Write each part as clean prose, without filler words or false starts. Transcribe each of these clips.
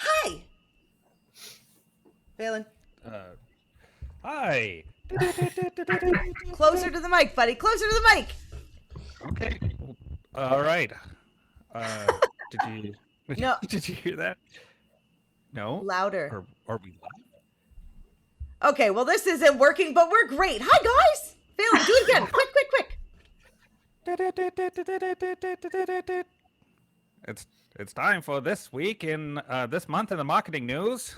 Hi, Valen. Uh, Hi. Closer to the mic, buddy. Closer to the mic. Okay. All right. Did you No, did you hear that? No. louder. Are we live? Okay, well, this isn't working, but we're great. Hi, guys. Valen, do it again. Quick, quick, quick. It's it's time for this week in this month in the marketing news.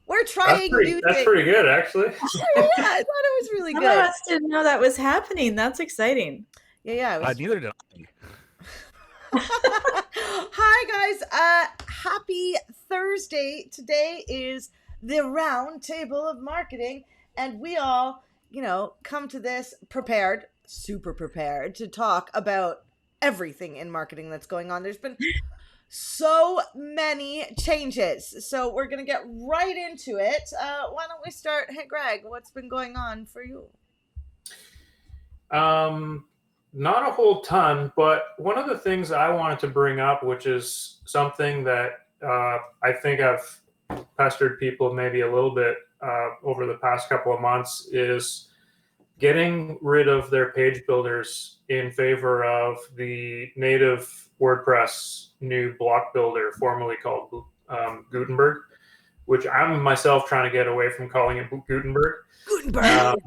We're trying new That's things. pretty good, actually. Yeah, I thought it was really Some of good. us didn't know that was happening. That's exciting. Yeah. It was... Neither did I. Hi, guys. Happy Thursday. Today is the round table of marketing, and we all, come to this prepared, super prepared to talk about everything in marketing that's going on. There's been so many changes, so we're gonna get right into it. Why don't we start? Hey, Greg, what's been going on for you? Not a whole ton, but one of the things I wanted to bring up, which is something that I think I've pestered people maybe a little bit over the past couple of months, is getting rid of their page builders in favor of the native WordPress new block builder, formerly called Gutenberg, which I'm myself trying to get away from calling it Gutenberg. Gutenberg.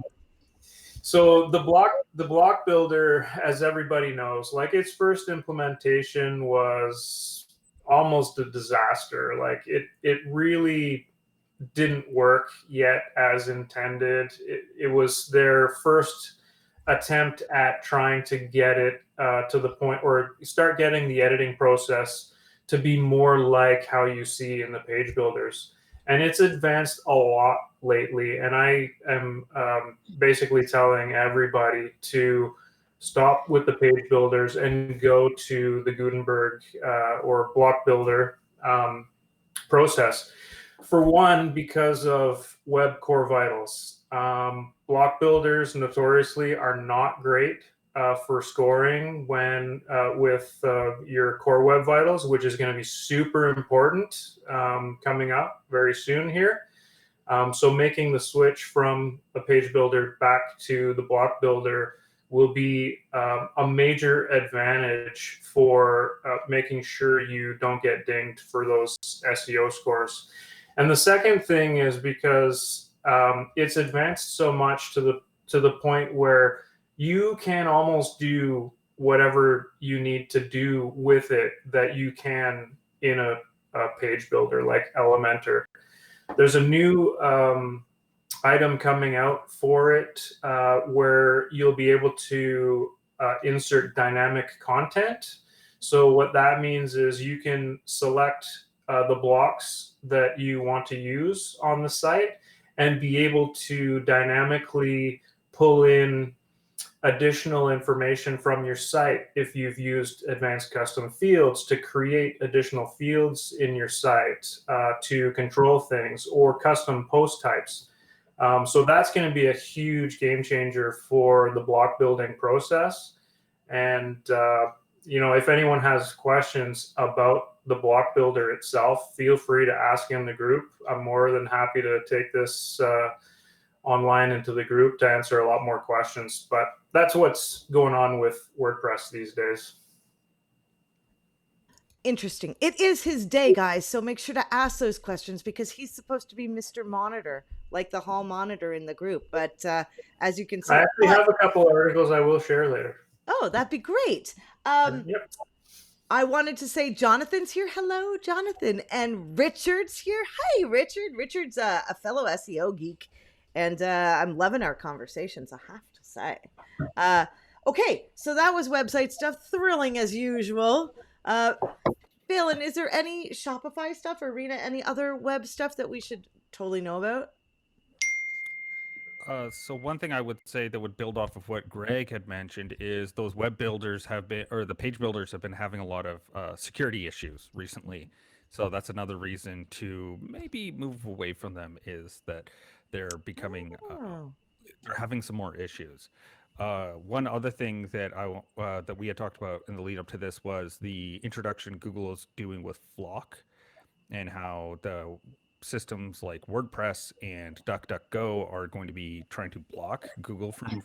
So the block builder, as everybody knows, like its first implementation was almost a disaster. Like it really didn't work yet as intended. It was their first attempt at trying to get it to the point, or start getting the editing process to be more like how you see in the page builders. And it's advanced a lot lately. And I am basically telling everybody to stop with the page builders and go to the Gutenberg or block builder process. For one, because of web core vitals. Block builders notoriously are not great for scoring when with your core web vitals, which is going to be super important coming up very soon here. So making the switch from a page builder back to the block builder will be a major advantage for making sure you don't get dinged for those SEO scores. And the second thing is because it's advanced so much to the point where you can almost do whatever you need to do with it that you can in a page builder like Elementor. There's a new item coming out for it where you'll be able to insert dynamic content. So what that means is you can select the blocks that you want to use on the site and be able to dynamically pull in additional information from your site if you've used advanced custom fields to create additional fields in your site to control things, or custom post types. So that's going to be a huge game changer for the block building process. And if anyone has questions about the block builder itself, feel free to ask in the group. I'm more than happy to take this online into the group to answer a lot more questions. But that's what's going on with WordPress these days. Interesting. It is his day, guys, so make sure to ask those questions because he's supposed to be Mr. Monitor, like the hall monitor in the group. But as you can see, I actually have a couple of articles I will share later. Oh, that'd be great. Yep. I wanted to say Jonathan's here. Hello, Jonathan. And Richard's here. Hi, Richard. Richard's a fellow SEO geek, and I'm loving our conversations, I have to say. Okay, so that was website stuff. Thrilling as usual. Valen, is there any Shopify stuff, or Rena, any other web stuff that we should totally know about? So one thing I would say that would build off of what Greg had mentioned is those web builders have been, or the page builders have been having a lot of security issues recently. So that's another reason to maybe move away from them, is that they're becoming, they're having some more issues. One other thing that that we had talked about in the lead up to this was the introduction Google is doing with Flock, and how the systems like WordPress and DuckDuckGo are going to be trying to block Google from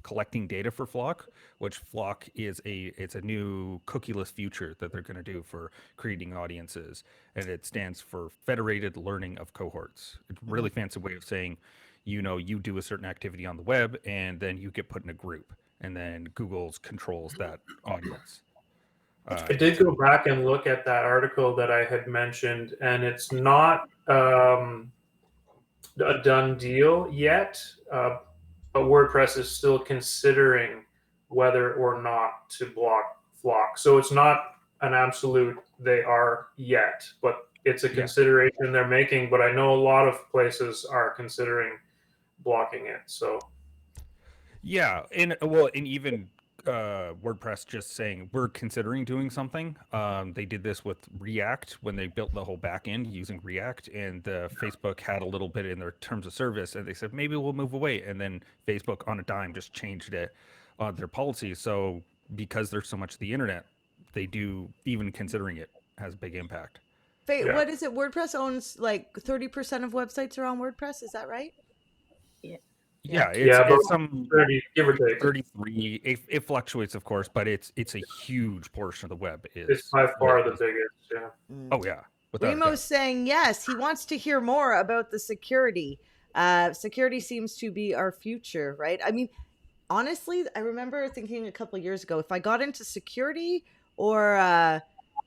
collecting data for Flock, which Flock is it's a new cookieless future that they're going to do for creating audiences, and it stands for Federated Learning of Cohorts. It's a really fancy way of saying, you do a certain activity on the web, and then you get put in a group, and then Google controls that audience. I did go back and look at that article that I had mentioned, and it's not a done deal yet, but WordPress is still considering whether or not to block Flock. So it's not an absolute they are yet, but it's a consideration they're making. But I know a lot of places are considering blocking it. So yeah, and even WordPress just saying we're considering doing something. They did this with React when they built the whole backend using React, and Facebook had a little bit in their terms of service, and they said maybe we'll move away, and then Facebook on a dime just changed it their policy. So because there's so much of the internet, they do, even considering it has a big impact. What is it? WordPress owns like 30% of websites are on WordPress. Is that right? Yeah, it's some 30, give or take. 33. It fluctuates, of course, but it's a huge portion of the web. It's by far the biggest. Yeah. Oh yeah. Remo's saying yes. He wants to hear more about the security. Security seems to be our future, right? I mean, honestly, I remember thinking a couple of years ago, if I got into security, or I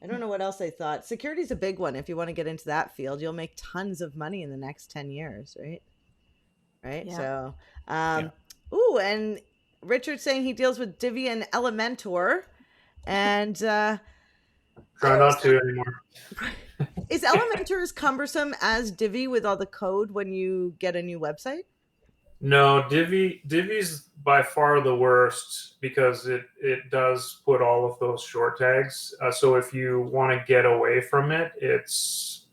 don't know what else I thought. Security is a big one. If you want to get into that field, you'll make tons of money in the next 10 years, right? Right. Yeah. So, ooh, and Richard's saying he deals with Divi and Elementor, and try not to anymore. Is Elementor as cumbersome as Divi with all the code when you get a new website? No, Divi's by far the worst because it does put all of those short tags. So if you want to get away from it, it's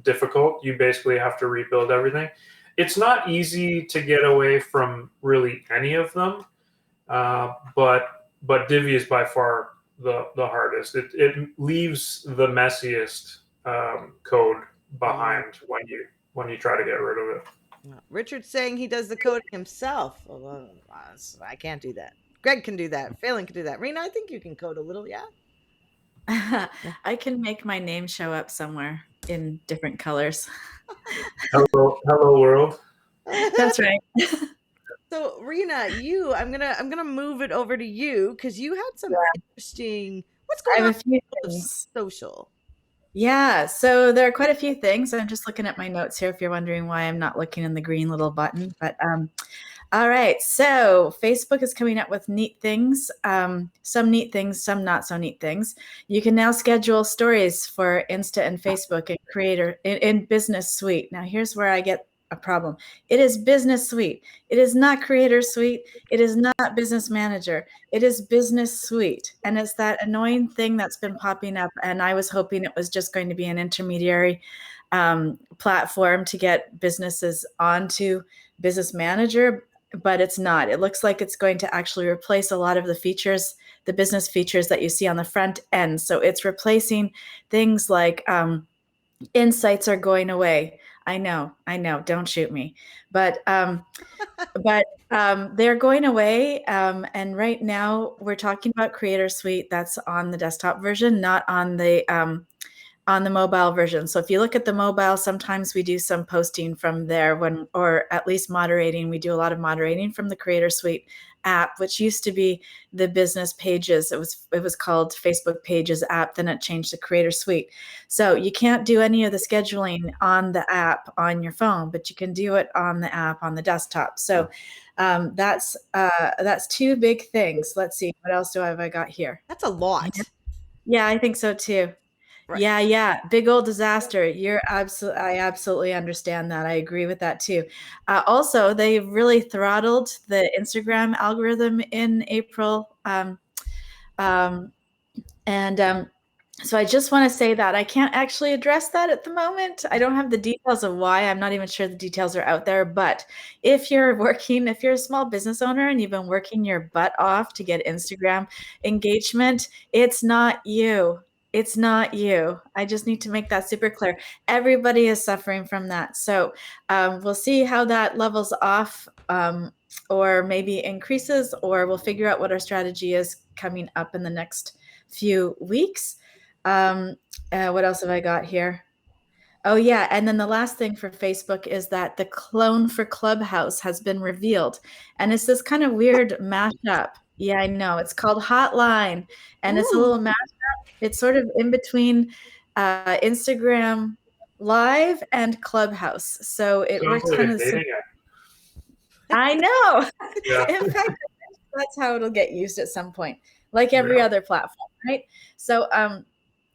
difficult. You basically have to rebuild everything. It's not easy to get away from really any of them, but Divi is by far the hardest. It leaves the messiest code behind when you try to get rid of it. Richard's saying he does the coding himself. Well, I can't do that. Greg can do that. Phelan can do that. Rena, I think you can code a little, yeah? I can make my name show up somewhere in different colors. Hello world. That's right. So Rena, I'm gonna move it over to you because you had some interesting. What's going on? A few things. Social. Yeah, so there are quite a few things. I'm just looking at my notes here if you're wondering why I'm not looking in the green little button. But all right, so Facebook is coming up with neat things, some neat things, some not so neat things. You can now schedule stories for Insta and Facebook and Creator in Business Suite. Now here's where I get a problem. It is Business Suite. It is not Creator Suite. It is not Business Manager. It is Business Suite. And it's that annoying thing that's been popping up. And I was hoping it was just going to be an intermediary platform to get businesses onto Business Manager, but it's not. It looks like it's going to actually replace a lot of the features, the business features that you see on the front end. So it's replacing things like insights are going away. I know, don't shoot me. But they're going away. And right now we're talking about Creator Suite. That's on the desktop version, not on the mobile version. So if you look at the mobile, sometimes we do some posting from there or at least moderating. We do a lot of moderating from the Creator Suite app, which used to be the business pages. It was called Facebook Pages app. Then it changed to Creator Suite. So you can't do any of the scheduling on the app on your phone, but you can do it on the app on the desktop. So that's two big things. Let's see, what else have I got here? That's a lot. Yeah, I think so too. Right. Yeah. Big old disaster. I absolutely understand that. I agree with that too. Also, they really throttled the Instagram algorithm in April. So I just want to say that I can't actually address that at the moment. I don't have the details of why. I'm not even sure the details are out there. But if you're a small business owner and you've been working your butt off to get Instagram engagement, it's not you. It's not you. I just need to make that super clear. Everybody is suffering from that. So we'll see how that levels off, or maybe increases, or we'll figure out what our strategy is coming up in the next few weeks. What else have I got here? Oh yeah, and then the last thing for Facebook is that the clone for Clubhouse has been revealed, and it's this kind of weird mashup. Yeah, I know. It's called Hotline, and it's a little mashup. It's sort of in between Instagram Live and Clubhouse, so it Sounds works like kind a of the same. dating app. I know. Yeah. In fact, that's how it'll get used at some point, like every Yeah. other platform, right? So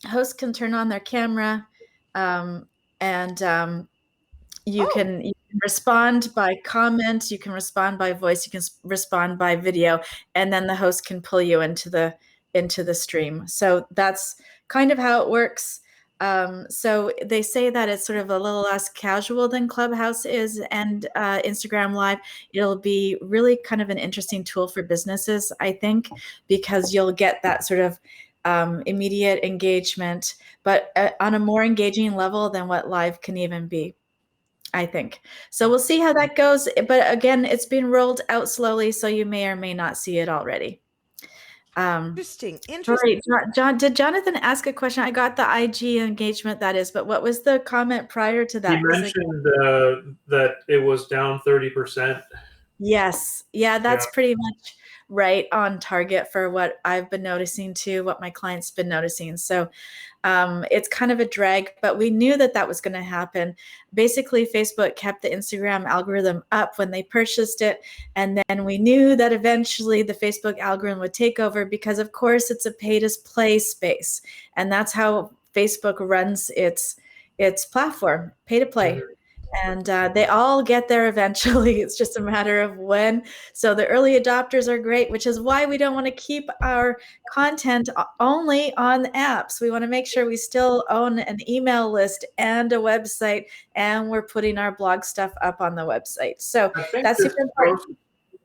hosts can turn on their camera, and you can respond by comment, you can respond by voice, you can respond by video, and then the host can pull you into the stream. So that's kind of how it works. So they say that it's sort of a little less casual than Clubhouse is, and Instagram Live. It'll be really kind of an interesting tool for businesses, I think, because you'll get that sort of immediate engagement, but on a more engaging level than what Live can even be, I think. So we'll see how that goes. But again, it's been rolled out slowly, so you may or may not see it already. Interesting. Right. John, did Jonathan ask a question? I got the IG engagement, that is, but what was the comment prior to that? He mentioned that it was down 30%. Yes. Yeah, that's pretty much right on target for what I've been noticing too, what my clients been noticing. So it's kind of a drag, but we knew that that was going to happen. Basically, Facebook kept the Instagram algorithm up when they purchased it. And then we knew that eventually the Facebook algorithm would take over because, of course, it's a pay-to-play space. And that's how Facebook runs its platform, pay-to-play. Mm-hmm. And they all get there eventually. It's just a matter of when. So the early adopters are great, which is why we don't want to keep our content only on apps. We want to make sure we still own an email list and a website, and we're putting our blog stuff up on the website. So that's super important.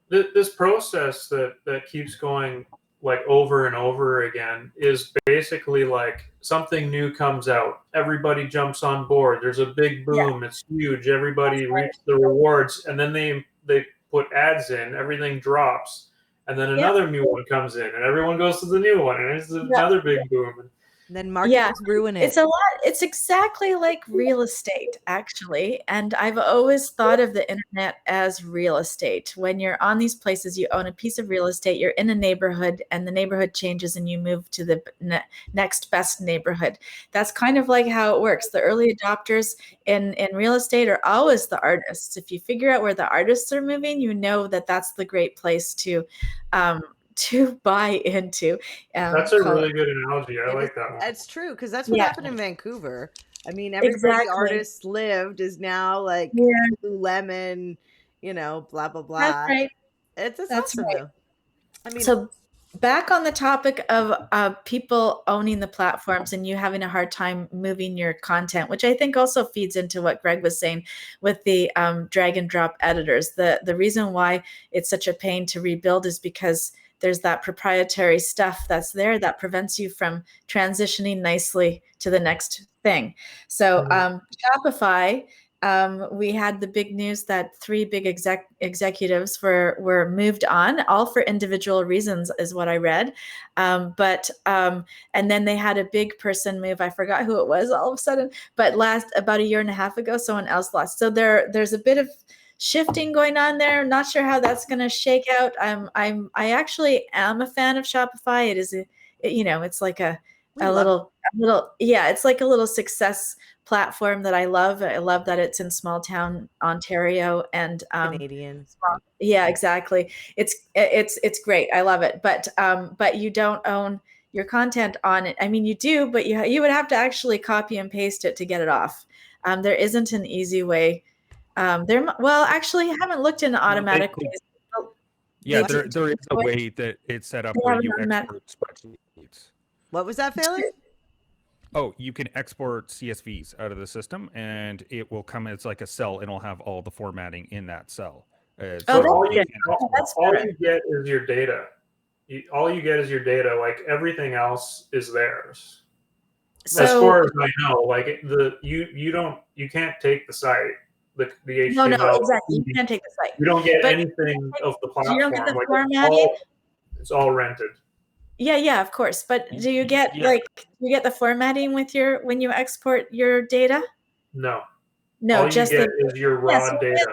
This process that keeps going like over and over again is basically like something new comes out, everybody jumps on board, there's a big boom, it's huge, everybody reaps the rewards, and then they put ads in, everything drops, and then another new one comes in, and everyone goes to the new one, and it's another big boom. And then marketers ruin it. It's a lot. It's exactly like real estate, actually. And I've always thought of the internet as real estate. When you're on these places, you own a piece of real estate, you're in a neighborhood, and the neighborhood changes and you move to the next best neighborhood. That's kind of like how it works. The early adopters in real estate are always the artists. If you figure out where the artists are moving, you know that that's the great place to buy into. That's a really good analogy. I like that one. That's true, because that's what happened in Vancouver. I mean, everybody the artists lived is now like Lululemon, blah blah blah. That's right. That's awesome, right. Though. I mean, so back on the topic of people owning the platforms and you having a hard time moving your content, which I think also feeds into what Greg was saying with the drag and drop editors. The reason why it's such a pain to rebuild is because there's that proprietary stuff that's there that prevents you from transitioning nicely to the next thing. So Shopify, we had the big news that 3 big executives were moved on, all for individual reasons, is what I read. And then they had a big person move. I forgot who it was all of a sudden, but about a year and a half ago, someone else lost. So there's a bit of shifting going on there. I'm not sure how that's going to shake out. I actually am a fan of Shopify. It is it's like a little, it's like a little success platform that I love. I love that it's in small town Ontario and Canadian. Yeah, exactly. It's great. I love it. But you don't own your content on it. I mean, you do, but you would have to actually copy and paste it to get it off. There isn't an easy way. Actually, I haven't looked into automatic ways. Yeah, there is a way that it's set up where you export spreadsheets. What was that, Failure? Oh, you can export CSVs out of the system, and it will come as like a cell, and it'll have all the formatting in that cell. But that's all good. all you get is your data. All you get is your data. Like everything else is theirs. So, as far as I know, like you can't take the site, the HTML. no, exactly. You can't take the site. You don't get But anything of the platform. you don't get the like formatting? it's all rented. Yeah, of course. But do you get the formatting with when you export your data? No. No, all just you get is your raw data.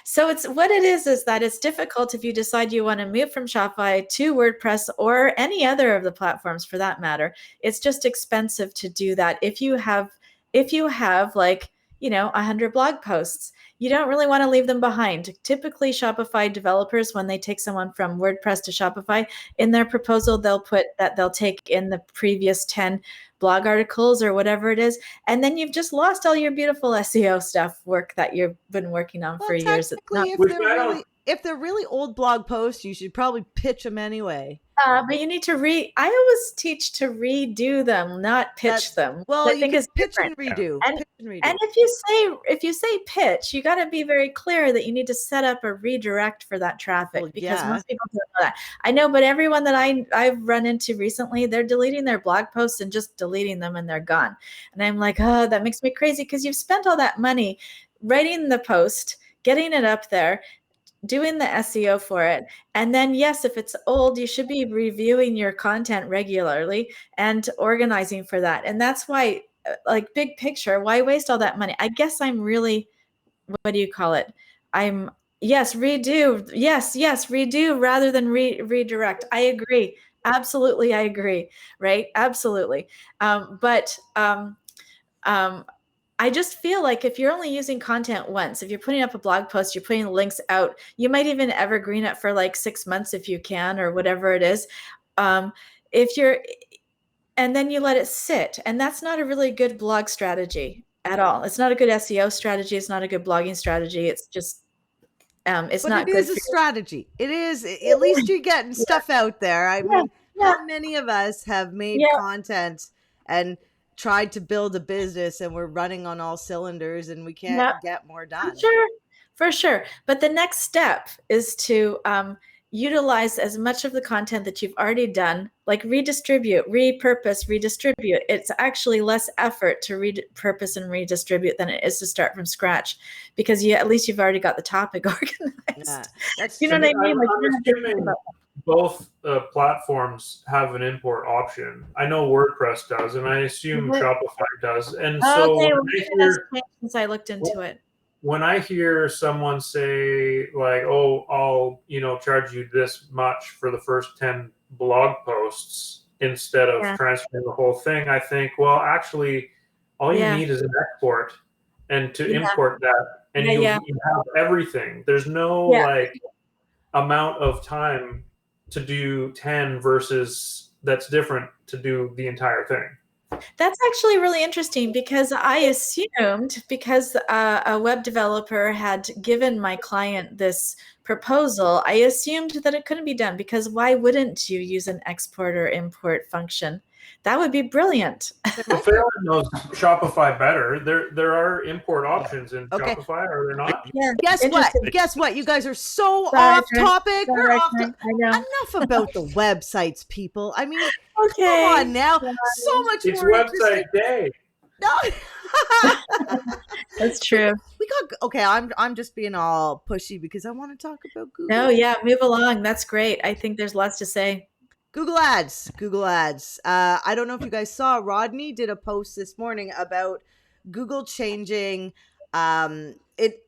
So it's what it is that it's difficult if you decide you want to move from Shopify to WordPress or any other of the platforms for that matter. It's just expensive to do that. If you have like, 100 blog posts, you don't really want to leave them behind. Typically, Shopify developers, when they take someone from WordPress to Shopify, in their proposal, they'll put that they'll take in the previous 10 blog articles or whatever it is. And then you've just lost all your beautiful SEO work that you've been working on for years. Technically, if they're really old blog posts, you should probably pitch them anyway. But you need to I always teach to redo them, not pitch them. Well, I think it's pitch different. and redo. And, pitch and redo. And if you say pitch, you got to be very clear that you need to set up a redirect for that traffic, because most people don't know that. I know, but everyone that I've run into recently, they're deleting their blog posts and just deleting them and they're gone. And I'm like, oh, that makes me crazy, because you've spent all that money writing the post, getting it up there, doing the SEO for it. And then, yes, if it's old, you should be reviewing your content regularly and organizing for that. And that's why, like, big picture, why waste all that money? I guess I'm really, what do you call it? Redo. Yes, redo rather than redirect. I agree. Absolutely, I agree. Right? Absolutely. I just feel like if you're only using content once, if you're putting up a blog post, you're putting links out, you might even evergreen it for like 6 months if you can, or whatever it is. And then you let it sit. And that's not a really good blog strategy at all. It's not a good SEO strategy. It's not a good blogging strategy. It's just, it's not good. It is a strategy. It is, at least you're getting stuff out there. I mean, how many of us have made content and tried to build a business and we're running on all cylinders and we can't get more done? For sure. But the next step is to utilize as much of the content that you've already done, like redistribute, repurpose, redistribute. It's actually less effort to repurpose and redistribute than it is to start from scratch, because at least you've already got the topic organized. That's you know what I mean? I'm assuming both platforms have an import option. I know WordPress does, and I assume Shopify does. And so since I looked into it. When I hear someone say like, "Oh, I'll charge you this much for the first 10 blog posts instead of transferring the whole thing," I think, well, actually, all you need is an export and to import that, and you have everything. There's no like amount of time to do 10 versus that's different to do the entire thing. That's actually really interesting, because I assumed, because a web developer had given my client this proposal, I assumed that it couldn't be done, because why wouldn't you use an export or import function? That would be brilliant. Well, Phelan knows Shopify better. There are import options in Shopify, are there not? Yeah. Guess what? You guys are so off topic. We're off. I know. Enough about the websites, people. I mean, come on now. So much it's more. It's website day. No. That's true. I'm just being all pushy because I want to talk about Google. No, yeah, move along. That's great. I think there's lots to say. Google Ads. I don't know if you guys saw, Rodney did a post this morning about Google changing it.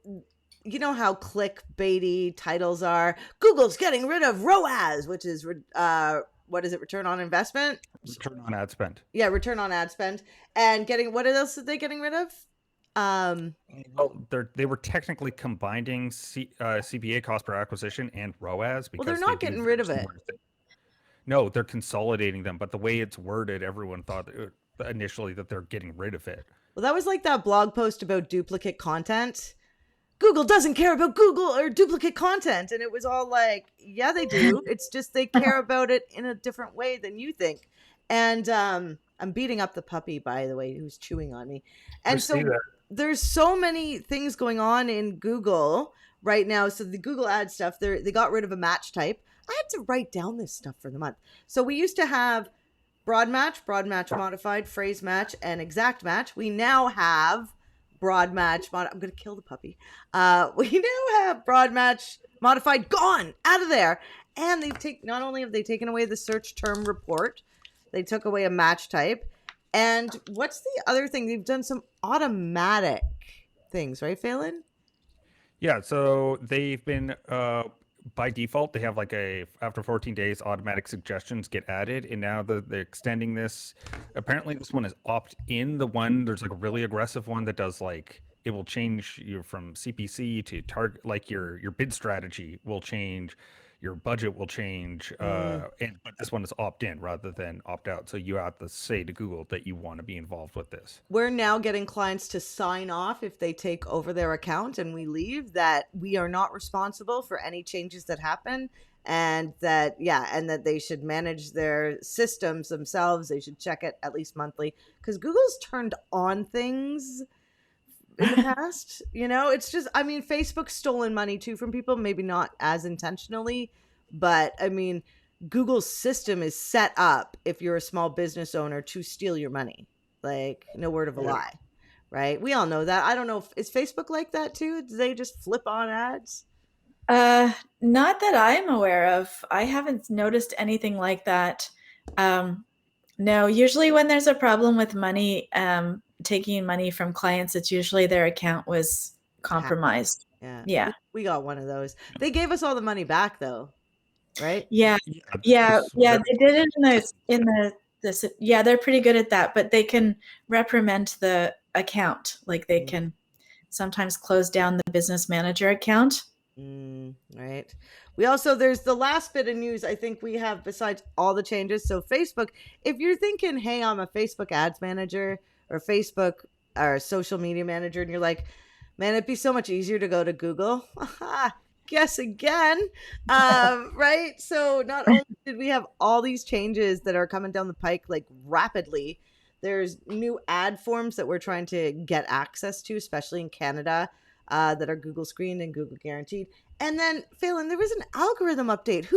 You know how clickbaity titles are. Google's getting rid of ROAS, which is what is it? Return on investment? Return on ad spend. Yeah, return on ad spend. And what else are they getting rid of? Well, they were technically combining CPA, cost per acquisition, and ROAS. Because they're not getting rid of it. No, they're consolidating them. But the way it's worded, everyone thought initially that they're getting rid of it. Well, that was like that blog post about duplicate content. Google doesn't care about Google or duplicate content. And it was all like, yeah, they do. It's just they care about it in a different way than you think. And I'm beating up the puppy, by the way, who's chewing on me. I And see so that. there's so many things going on in Google right now. So the Google ad stuff, they got rid of a match type. I had to write down this stuff for the month. So we used to have broad match modified, phrase match, and exact match. We now have broad match. I'm going to kill the puppy. We now have broad match modified, gone, out of there. And not only have they taken away the search term report, they took away a match type. And what's the other thing? They've done some automatic things, right, Phelan? Yeah, so they've been by default they have like after 14 days automatic suggestions get added, and now they're extending this. Apparently this one is opt-in. There's like a really aggressive one that does like it will change you from CPC to target, like your bid strategy will change, your budget will change, but this one is opt-in rather than opt-out. So you have to say to Google that you want to be involved with this. We're now getting clients to sign off if they take over their account and we leave, that we are not responsible for any changes that happen, and that they should manage their systems themselves. They should check it at least monthly, because Google's turned on things in the past. It's just, I mean, Facebook's stolen money too from people, maybe not as intentionally, but I mean, Google's system is set up, if you're a small business owner, to steal your money. Like, no word of a lie, right? We all know that. I don't know, is Facebook like that too? Do they just flip on ads? Not that I'm aware of. I haven't noticed anything like that. No, usually when there's a problem with money, taking money from clients, it's usually their account was compromised. Yeah. We got one of those. They gave us all the money back though, right? Yeah. They did it yeah, they're pretty good at that, but they can reprimand the account. Like they can sometimes close down the business manager account. Right. We also, there's the last bit of news I think we have besides all the changes. So Facebook, if you're thinking, hey, I'm a Facebook ads manager or Facebook or social media manager, and you're like, man, it'd be so much easier to go to Google. Guess again. Right. So not only did we have all these changes that are coming down the pike like rapidly, there's new ad forms that we're trying to get access to, especially in Canada, that are Google screened and Google guaranteed. And then, Phelan, there was an algorithm update.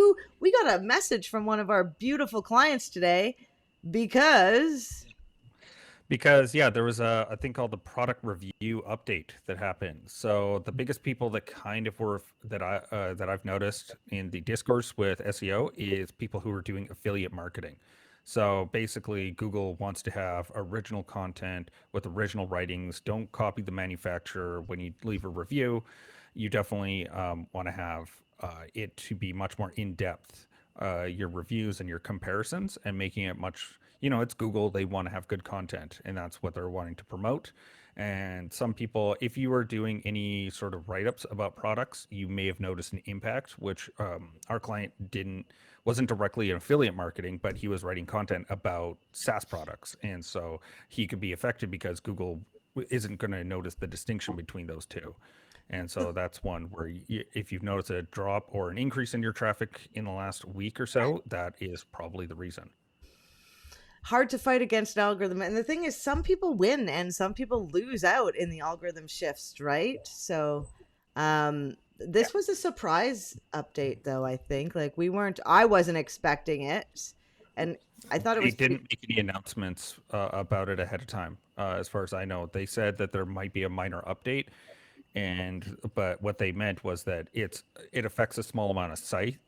We got a message from one of our beautiful clients today because there was a thing called the product review update that happened. So the biggest people that kind of were that I've noticed in the discourse with SEO is people who are doing affiliate marketing. So basically, Google wants to have original content with original writings. Don't copy the manufacturer when you leave a review. You definitely want to have it to be much more in-depth, your reviews and your comparisons, and making it much, it's Google. They want to have good content, and that's what they're wanting to promote. And some people, if you are doing any sort of write-ups about products, you may have noticed an impact, which our client wasn't directly in affiliate marketing, but he was writing content about SaaS products. And so he could be affected because Google isn't going to notice the distinction between those two. And so that's one where if you've noticed a drop or an increase in your traffic in the last week or so, that is probably the reason. Hard to fight against an algorithm. And the thing is, some people win and some people lose out in the algorithm shifts, right? So this was a surprise update, though, I think. Like, I wasn't expecting it. And I thought They didn't make any announcements about it ahead of time, as far as I know. They said that there might be a minor update. But what they meant was that it affects a small amount of site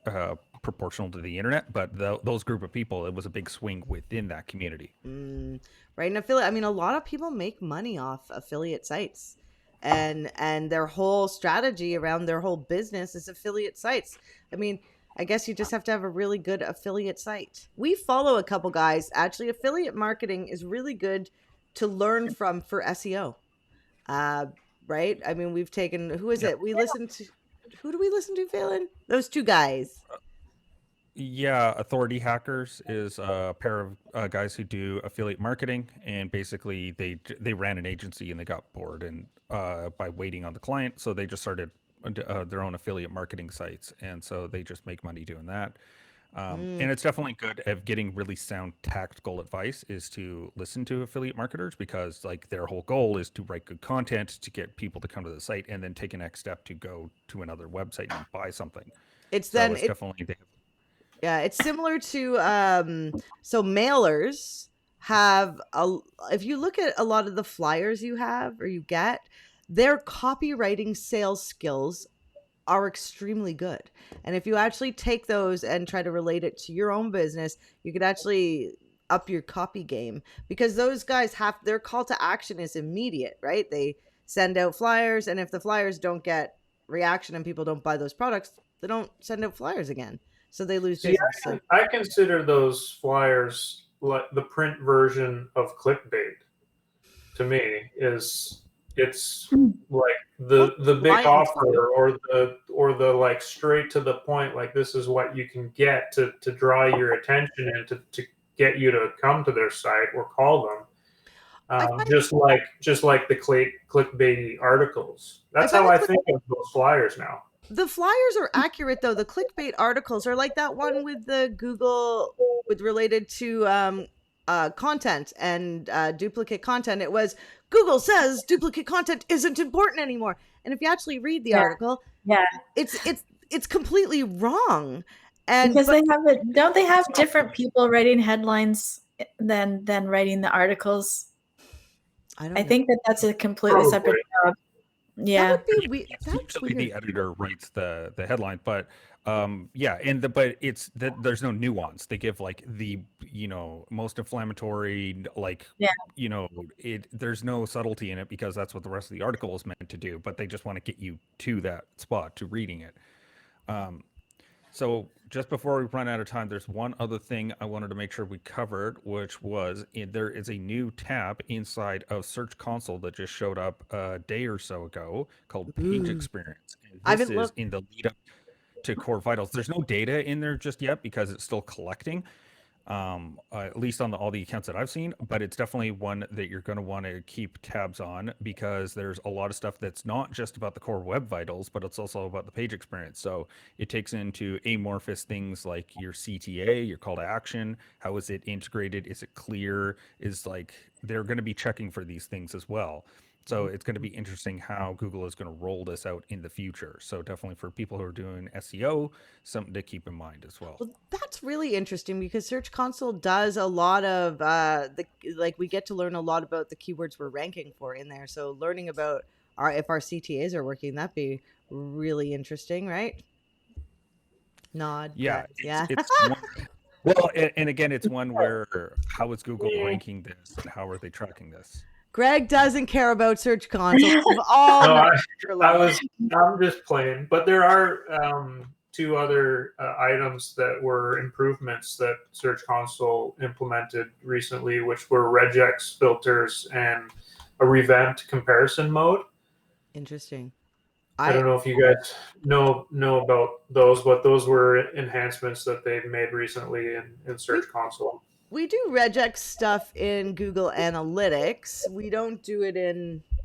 proportional to the internet, but those group of people, it was a big swing within that community. Right. And affiliate, I mean, a lot of people make money off affiliate sites, and their whole strategy around their whole business is affiliate sites. I mean, I guess you just have to have a really good affiliate site. We follow a couple guys. Actually, affiliate marketing is really good to learn from for SEO. Right? I mean, we've taken, who is it? Who do we listen to, Phelan? Those two guys. Yeah, Authority Hackers is a pair of guys who do affiliate marketing, and basically they ran an agency and they got bored and by waiting on the client, so they just started their own affiliate marketing sites, and so they just make money doing that. And it's definitely good at getting really sound tactical advice is to listen to affiliate marketers, because like their whole goal is to write good content to get people to come to the site and then take a next step to go to another website and buy something. It's So then it's definitely yeah, it's similar to so mailers have if you look at a lot of the flyers you have or you get, their copywriting sales skills are extremely good. And if you actually take those and try to relate it to your own business, you could actually up your copy game, because those guys have their call to action is immediate, right? They send out flyers, and if the flyers don't get reaction and people don't buy those products, they don't send out flyers again. So they lose See, business. I consider those flyers like the print version of clickbait. To me, it's like the big offer or the like straight to the point, like this is what you can get to draw your attention and to get you to come to their site or call them. Just like the clickbaity articles. That's how I think of those flyers now. The flyers are accurate though. The clickbait articles are like that one with the Google with related to content and duplicate content. It was Google says duplicate content isn't important anymore. And if you actually read the article, it's completely wrong. And because don't they have different people writing headlines than writing the articles? I think that's a completely separate job. Yeah, that would be usually the editor writes the headline, but but it's that there's no nuance. They give like the most inflammatory, like there's no subtlety in it, because that's what the rest of the article is meant to do, but they just want to get you to that spot to reading it. So just before we run out of time, there's one other thing I wanted to make sure we covered, which was there is a new tab inside of Search Console that just showed up a day or so ago called Page Experience. And this is in the lead up to Core Vitals. There's no data in there just yet because it's still collecting, at least on all the accounts that I've seen, but it's definitely one that you're going to want to keep tabs on, because there's a lot of stuff that's not just about the core web vitals, but it's also about the page experience. So it takes into amorphous things like your CTA, your call to action. How is it integrated? Is it clear? Is like, they're going to be checking for these things as well. So it's going to be interesting how Google is going to roll this out in the future. So definitely for people who are doing SEO, something to keep in mind as well. Well, that's really interesting, because Search Console does a lot of we get to learn a lot about the keywords we're ranking for in there. So learning about if our CTAs are working, that'd be really interesting, right? Nod. Yeah. Yeah. It's one, well, and again, it's one where how is Google ranking this and how are they tracking this? Greg doesn't care about Search Console. I'm just playing, but there are two other items that were improvements that Search Console implemented recently, which were Regex Filters and a Revamped Comparison Mode. Interesting. I don't know if you guys know about those, but those were enhancements that they've made recently in Search Console. We do regex stuff in Google Analytics. We don't do it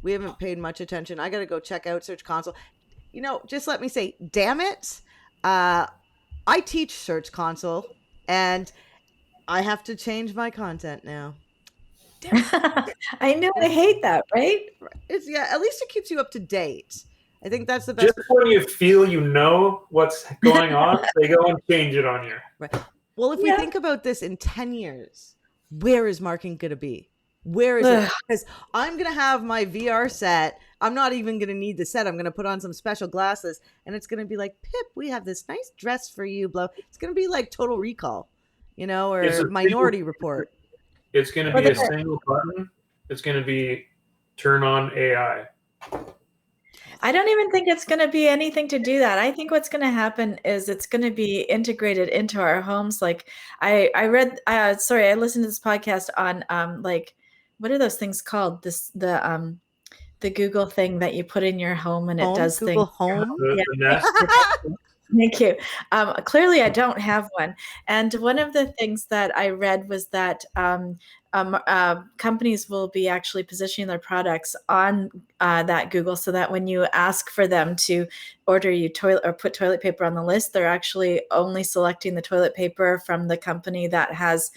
we haven't paid much attention. I got to go check out Search Console. Just let me say, damn it. I teach Search Console and I have to change my content now. I know, I hate that, right? At least it keeps you up to date. I think that's the best. Just when you feel what's going on, they go and change it on you. Right. Well, if we think about this in 10 years, where is marketing going to be? Where is it? Because I'm going to have my VR set. I'm not even going to need the set. I'm going to put on some special glasses and it's going to be like, Pip, we have this nice dress for you, Blow. It's going to be like Total Recall, or Minority Report. It's going to be a single button. It's going to be turn on AI. I don't even think it's going to be anything to do that. I think what's going to happen is it's going to be integrated into our homes. Like I listened to this podcast on what are those things called? The Google thing that you put in your home and it does Google things. Home? The Nest. Thank you. Clearly, I don't have one. And one of the things that I read was that companies will be actually positioning their products on that Google, so that when you ask for them to order you toilet or put toilet paper on the list, they're actually only selecting the toilet paper from the company that has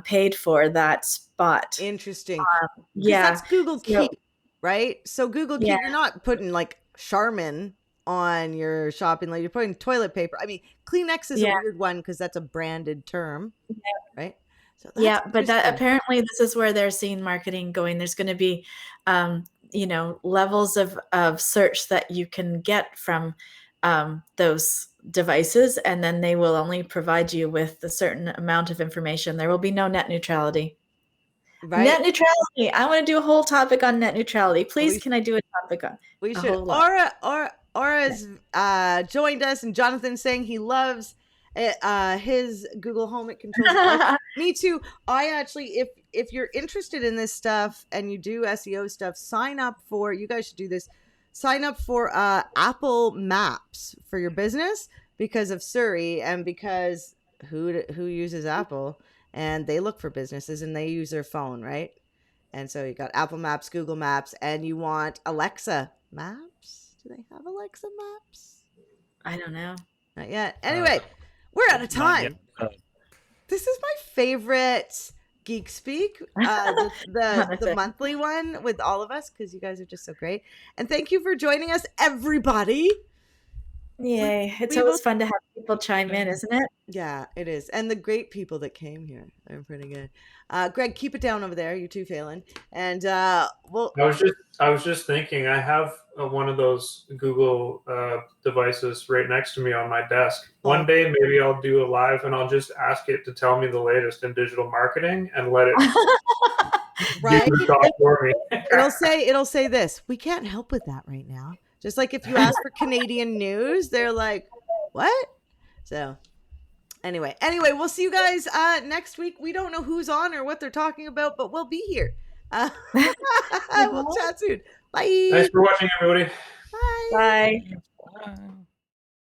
paid for that spot. Interesting. Yeah, that's Google so- Keep, right? So Google Yeah. Keep, you're not putting like Charmin on your shopping list. You're putting toilet paper. I mean, Kleenex is a Yeah. weird one because that's a branded term, right? So that's Yeah, but that interesting. apparently this is where they're seeing marketing going. There's going to be, levels of search that you can get from those devices, and then they will only provide you with a certain amount of information. There will be no net neutrality. Right? Net neutrality. I want to do a whole topic on net neutrality. Please, can I do a topic on? We a should. whole lot? Aura's joined us, and Jonathan's saying he loves his Google Home. It controls. Me too. I actually, if you're interested in this stuff and you do SEO stuff, sign up for. You guys should do this. Sign up for Apple Maps for your business because of Surrey and because who uses Apple, and they look for businesses and they use their phone, right? And so you got Apple Maps, Google Maps, and you want Alexa Maps. Do they have Alexa Maps? I don't know. Not yet. Anyway, we're out of time. This is my favorite Geek Speak, the monthly one with all of us, because you guys are just so great. And thank you for joining us, everybody. Yay. It's always fun to have people chime in, isn't it? Yeah, it is. And the great people that came here. They're pretty good. Greg, keep it down over there. You too, Phelan. And well, I was just thinking, I have one of those Google devices right next to me on my desk. One day, maybe I'll do a live and I'll just ask it to tell me the latest in digital marketing and let it right? do the job for me. It'll say this. We can't help with that right now. Just like if you ask for Canadian news, they're like, what? So anyway, we'll see you guys next week. We don't know who's on or what they're talking about, but we'll be here. We'll chat soon. Bye. Thanks for watching, everybody. Bye. Bye.